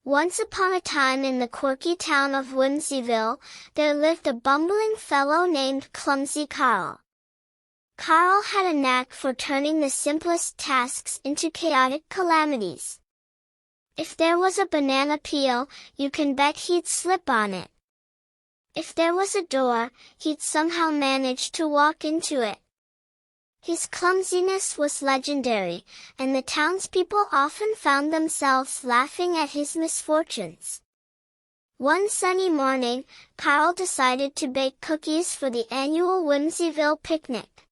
Once upon a time in the quirky town of Whimsyville, there lived a bumbling fellow named Clumsy Carl. Carl had a knack for turning the simplest tasks into chaotic calamities. If there was a banana peel, you can bet he'd slip on it. If there was a door, he'd somehow manage to walk into it. His clumsiness was legendary, and the townspeople often found themselves laughing at his misfortunes. One sunny morning, Carl decided to bake cookies for the annual Whimsyville picnic.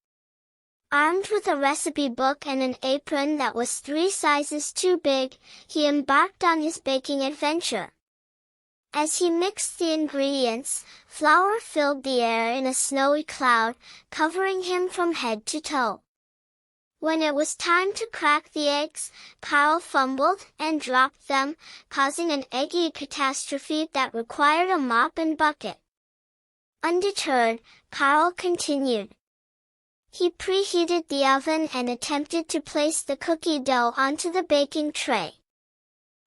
Armed with a recipe book and an apron that was 3 sizes too big, he embarked on his baking adventure. As he mixed the ingredients, flour filled the air in a snowy cloud, covering him from head to toe. When it was time to crack the eggs, Carl fumbled and dropped them, causing an eggy catastrophe that required a mop and bucket. Undeterred, Carl continued. He preheated the oven and attempted to place the cookie dough onto the baking tray.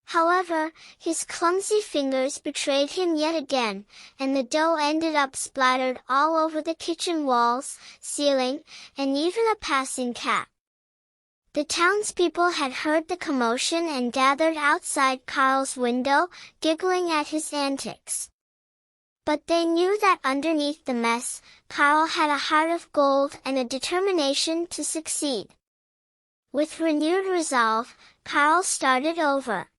However, his clumsy fingers betrayed him yet again, and the dough ended up splattered all over the kitchen walls, ceiling, and even a passing cat. The townspeople had heard the commotion and gathered outside Carl's window, giggling at his antics. But they knew that underneath the mess, Carl had a heart of gold and a determination to succeed. With renewed resolve, Carl started over.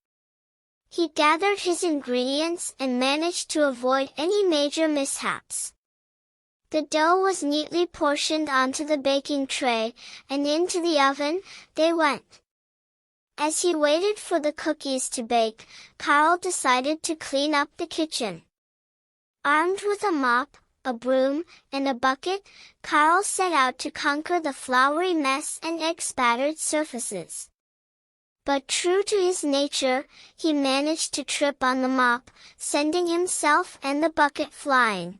He gathered his ingredients and managed to avoid any major mishaps. The dough was neatly portioned onto the baking tray, and into the oven they went. As he waited for the cookies to bake, Carl decided to clean up the kitchen. Armed with a mop, a broom, and a bucket, Carl set out to conquer the floury mess and egg-spattered surfaces. But true to his nature, he managed to trip on the mop, sending himself and the bucket flying.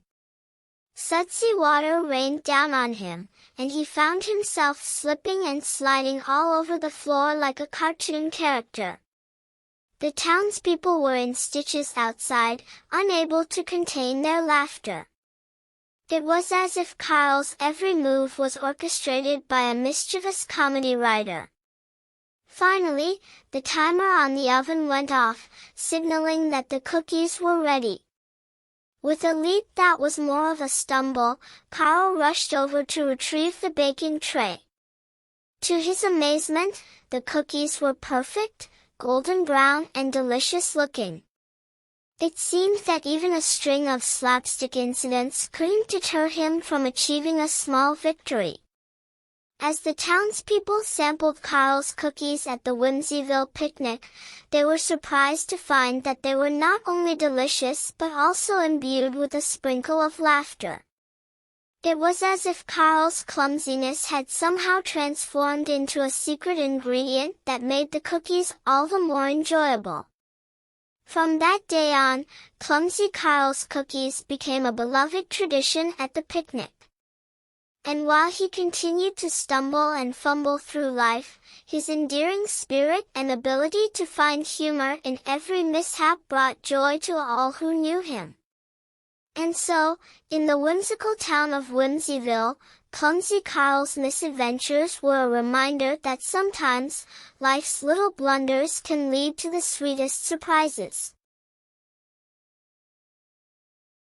Sudsy water rained down on him, and he found himself slipping and sliding all over the floor like a cartoon character. The townspeople were in stitches outside, unable to contain their laughter. It was as if Carl's every move was orchestrated by a mischievous comedy writer. Finally, the timer on the oven went off, signaling that the cookies were ready. With a leap that was more of a stumble, Carl rushed over to retrieve the baking tray. To his amazement, the cookies were perfect, golden brown and delicious looking. It seemed that even a string of slapstick incidents couldn't deter him from achieving a small victory. As the townspeople sampled Carl's cookies at the Whimsyville picnic, they were surprised to find that they were not only delicious but also imbued with a sprinkle of laughter. It was as if Carl's clumsiness had somehow transformed into a secret ingredient that made the cookies all the more enjoyable. From that day on, Clumsy Carl's cookies became a beloved tradition at the picnic. And while he continued to stumble and fumble through life, his endearing spirit and ability to find humor in every mishap brought joy to all who knew him. And so, in the whimsical town of Whimsyville, Clumsy Carl's misadventures were a reminder that sometimes, life's little blunders can lead to the sweetest surprises.